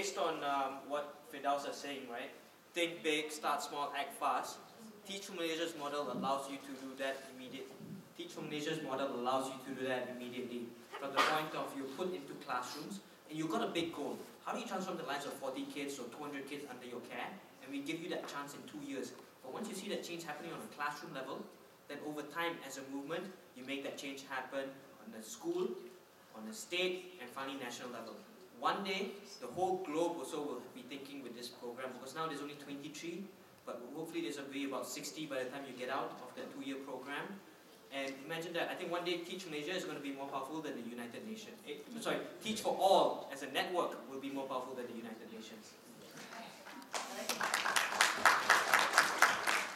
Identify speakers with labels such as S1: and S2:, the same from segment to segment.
S1: based on what Firdaus is saying, right? Think big, start small, act fast. Teach for Malaysia's model allows you to do that immediately. Teach for Malaysia's model allows you to do that immediately. From the point of you're put into classrooms, and you've got a big goal. How do you transform the lives of 40 kids or 200 kids under your care? And we give you that chance in 2 years. But once you see that change happening on a classroom level, then over time, as a movement, you make that change happen on the school, on the state, and finally national level. One day, the whole globe also will be thinking with this program, because now there's only 23, but hopefully there's will be about 60 by the time you get out of that 2-year program. And imagine that, I think one day Teach Malaysia is going to be more powerful than the United Nations. Sorry, Teach for All as a network will be more powerful than the United Nations.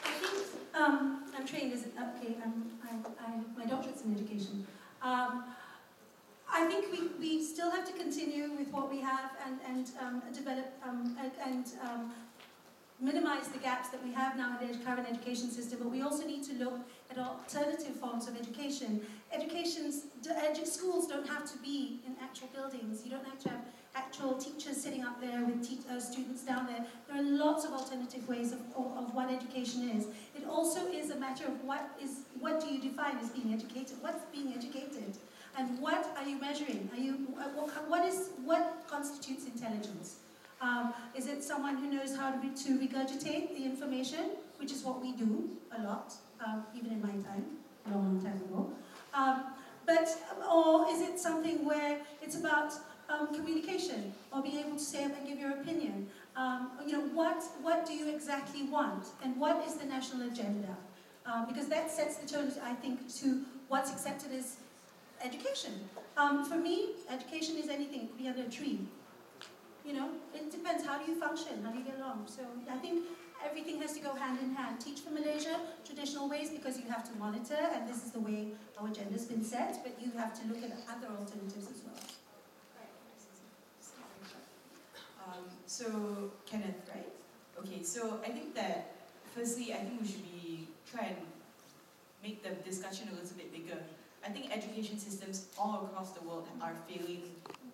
S2: I think I'm trained as my doctorate's in education. I think we still have to continue with what we have and develop and minimize the gaps that we have now in the current education system, but we also need to look at alternative forms of education. Schools don't have to be in actual buildings. You don't have to have actual teachers sitting up there with students down there. There are lots of alternative ways of what education is. It also is a matter of what do you define as being educated? What's being educated? And what are you measuring? What constitutes intelligence? Is it someone who knows how to regurgitate the information, which is what we do a lot, even in my time, a long time ago. Or is it something where it's about communication, or being able to say and give your opinion? What do you exactly want, and what is the national agenda? Because that sets the tone, I think, to what's accepted as education. For me, education is anything. It could be under a tree. It depends. How do you function? How do you get along? So I think everything has to go hand in hand. Teach for Malaysia, traditional ways, because you have to monitor, and this is the way our agenda's been set, but you have to look at other alternatives as well.
S3: So, Kenneth, right? Okay, so I think that, firstly, I think we should try and make the discussion a little bit bigger. I think education systems all across the world are failing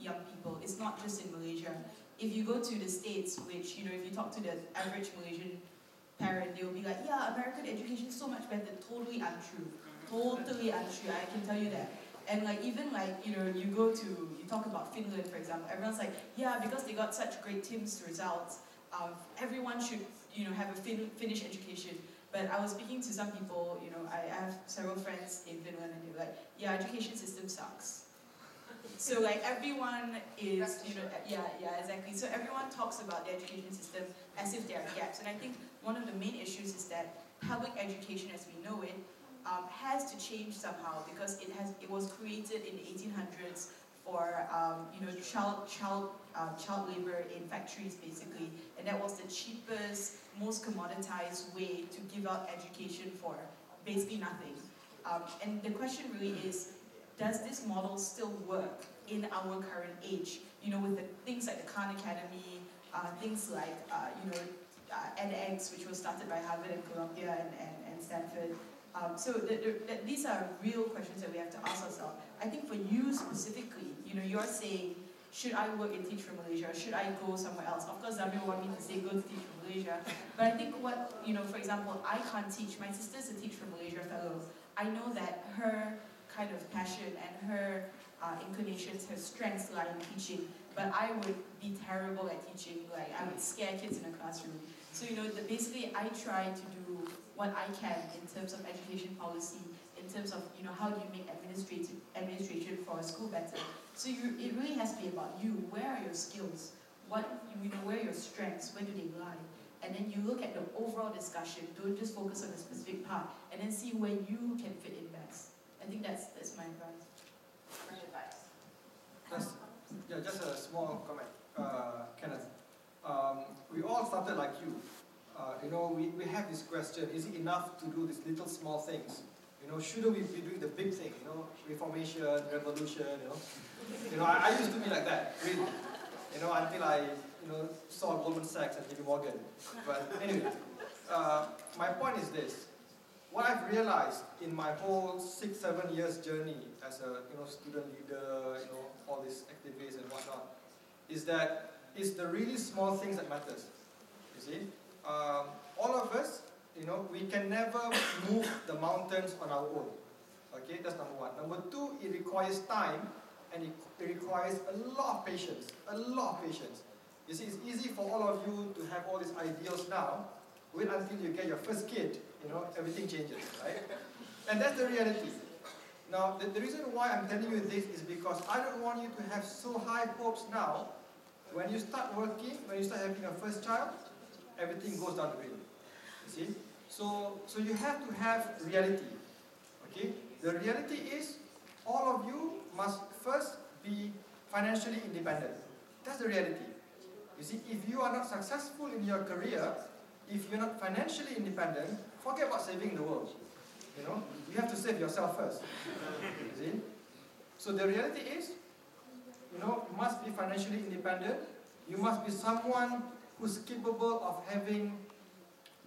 S3: young people. It's not just in Malaysia. If you go to the States, which, if you talk to the average Malaysian parent, they'll be like, yeah, American education is so much better. Totally untrue. Totally untrue, I can tell you that. And you talk about Finland, for example, everyone's like, yeah, because they got such great TIMSS results, everyone should, have a Finnish education. But I was speaking to some people, I have several friends in Finland, and they're like, yeah, education system sucks. So everyone is, yeah, exactly. So everyone talks about the education system as if there are gaps. And I think one of the main issues is that public education as we know it has to change somehow, because it was created in the 1800s for child labor in factories basically, and that was the cheapest, most commoditized way to give out education for basically nothing. And the question really is, does this model still work in our current age? With the things like the Khan Academy, things like edX, which was started by Harvard and Columbia and Stanford. So these are real questions that we have to ask ourselves. I think for you specifically, you're saying, should I work in Teach for Malaysia? Should I go somewhere else? Of course, Dzameer want me to say go to Teach for Malaysia. But I think for example, I can't teach. My sister's a Teach for Malaysia fellow. I know that her kind of passion and her inclinations, her strengths lie in teaching. But I would be terrible at teaching. I would scare kids in a classroom. So basically, I try to do what I can in terms of education policy, in terms of how do you make administration for a school better. So it really has to be about you. Where are your skills? Where are your strengths? Where do they lie? And then you look at the overall discussion. Don't just focus on a specific part, and then see where you can fit in best. I think that's my advice.
S4: Great advice.
S5: Just a small comment, Kenneth. We all started like you. We have this question: is it enough to do these little small things? Shouldn't we be doing the big thing? Reformation, revolution. I used to be like that, really. Until I saw Goldman Sachs and JP Morgan. But anyway, my point is this: what I've realized in my whole 6-7 years journey as a student leader, all these activists and whatnot, is that it's the really small things that matters. You see, all of us, we can never move the mountains on our own. Okay, that's number one. Number two, it requires time, and it requires a lot of patience. A lot of patience. You see, it's easy for all of you to have all these ideals now. Wait until you get your first kid, everything changes, right? And that's the reality. Now, the reason why I'm telling you this is because I don't want you to have so high hopes now. When you start working, when you start having a first child, everything goes down the drain. You see? So you have to have reality. Okay? The reality is, all of you must first be financially independent. That's the reality. You see, if you are not successful in your career, if you're not financially independent, forget about saving the world. You have to save yourself first. You see? So the reality is, you must be financially independent. You must be someone who's capable of having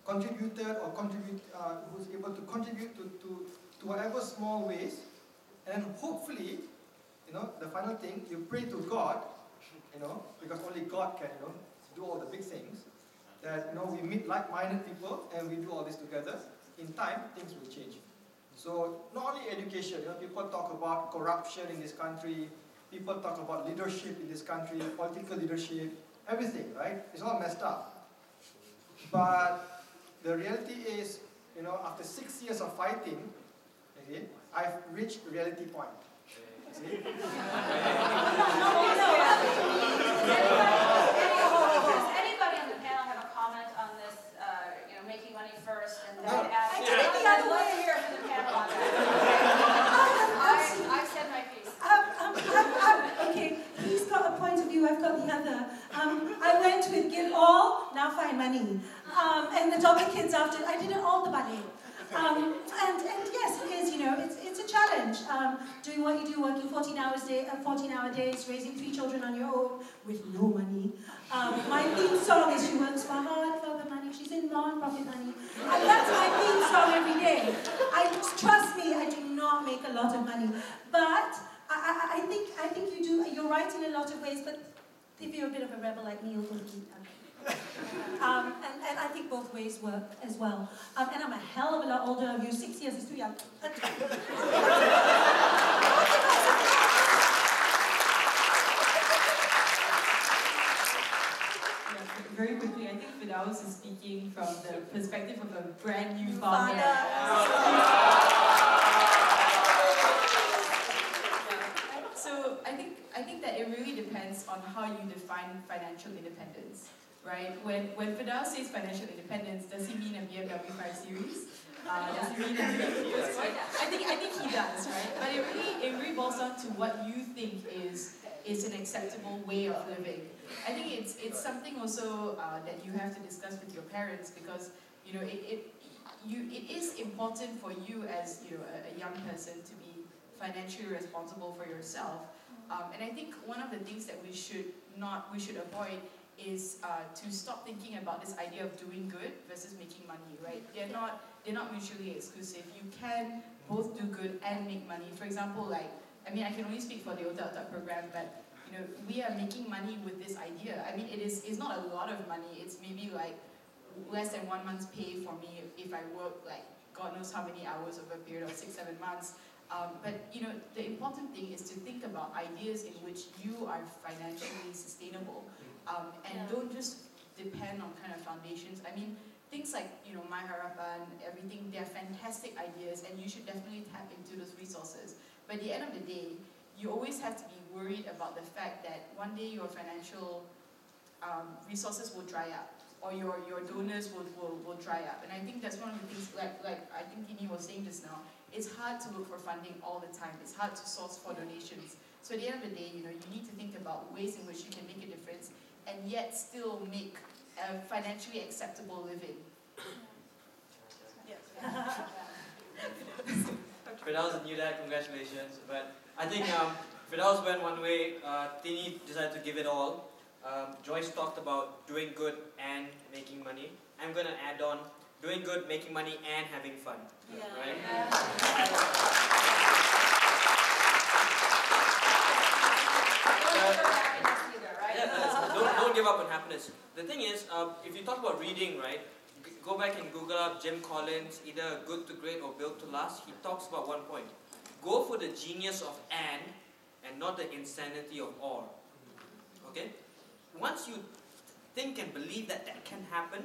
S5: contributed or who's able to contribute to whatever small ways. And hopefully, the final thing, you pray to God, because only God can, do all the big things. That, we meet like-minded people and we do all this together. In time, things will change. So, not only education, people talk about corruption in this country, people talk about leadership in this country, political leadership, everything, right? It's all messed up. But the reality is, after 6 years of fighting, okay, I've reached the reality point. See?
S4: Does anybody on the panel have a comment on this, making money first and then add?
S2: I did it the other way.
S4: Here for the panel on that. I said my piece.
S2: Okay, he's got a point of view, I've got the other. I went with give all, now find money. And the Dotcom kids after, I did it all the money. And yes, it is, it's a challenge. Doing what you do, working 14-hour days, raising 3 children on your own with no money. My theme song is she works for hard for the money. She's in non-profit money. And that's my theme song every day. Trust me, I do not make a lot of money. But I think you're right in a lot of ways, but if you're a bit of a rebel like me, you'll go to and I think both ways work as well. And I'm a hell of a lot older than you. 6 years is too young.
S3: Very quickly, I think Firdaus is speaking from the perspective of a brand new father. So I think that it really depends on how you define financial independence. Right? When Firdaus says financial independence, does he mean a BMW 5 Series? Does he mean a I think he does, right? But it really boils down to what you think is an acceptable way of living. I think it's something also that you have to discuss with your parents, because it is important for you as a young person to be financially responsible for yourself. And I think one of the things that we should avoid is to stop thinking about this idea of doing good versus making money, right? They're not mutually exclusive. You can both do good and make money. For example, I can only speak for the Otak-Otak program, but we are making money with this idea. I mean, it's not a lot of money. It's maybe like less than 1 month's pay for me if I work like God knows how many hours over a period of 6-7 months. But the important thing is to think about ideas in which you are financially sustainable. And don't just depend on kind of foundations. I mean, things like, My Harapan, everything, they're fantastic ideas, and you should definitely tap into those resources. But at the end of the day, you always have to be worried about the fact that one day your financial resources will dry up, or your donors will dry up. And I think that's one of the things, like I think Tini was saying just now, it's hard to look for funding all the time. It's hard to source for donations. So at the end of the day, you need to think about ways in which you can make a difference and yet still make a financially acceptable living.
S1: Firdaus, new dad, congratulations. But I think Firdaus went one way, Tini decided to give it all. Joyce talked about doing good and making money. I'm going to add on doing good, making money, and having fun.
S4: Yeah.
S1: Right?
S4: Happiness either, right?
S1: Yeah, don't don't give up on happiness. The thing is, if you talk about reading, right, go back and Google up Jim Collins, either Good to Great or Built to Last. He talks about one point. Go for the genius of and not the insanity of or. Okay? Once you think and believe that that can happen,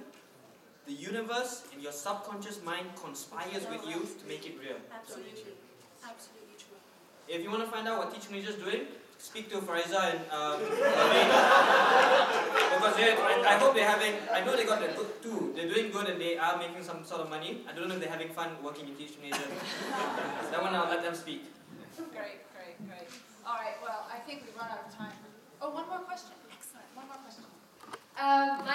S1: the universe and your subconscious mind conspires with you to make it real.
S2: Absolutely. Absolutely true.
S1: If you want to find out what Teach Malaysia is doing, speak to Fariza and because I hope they're having, I know they got the good too. They're doing good and they are making some sort of money. I don't know if they're having fun working in Teach Malaysia. That one I'll let them speak.
S4: Great. All right, well, I think we've run out of time. Oh, one more question. Excellent. One more question. My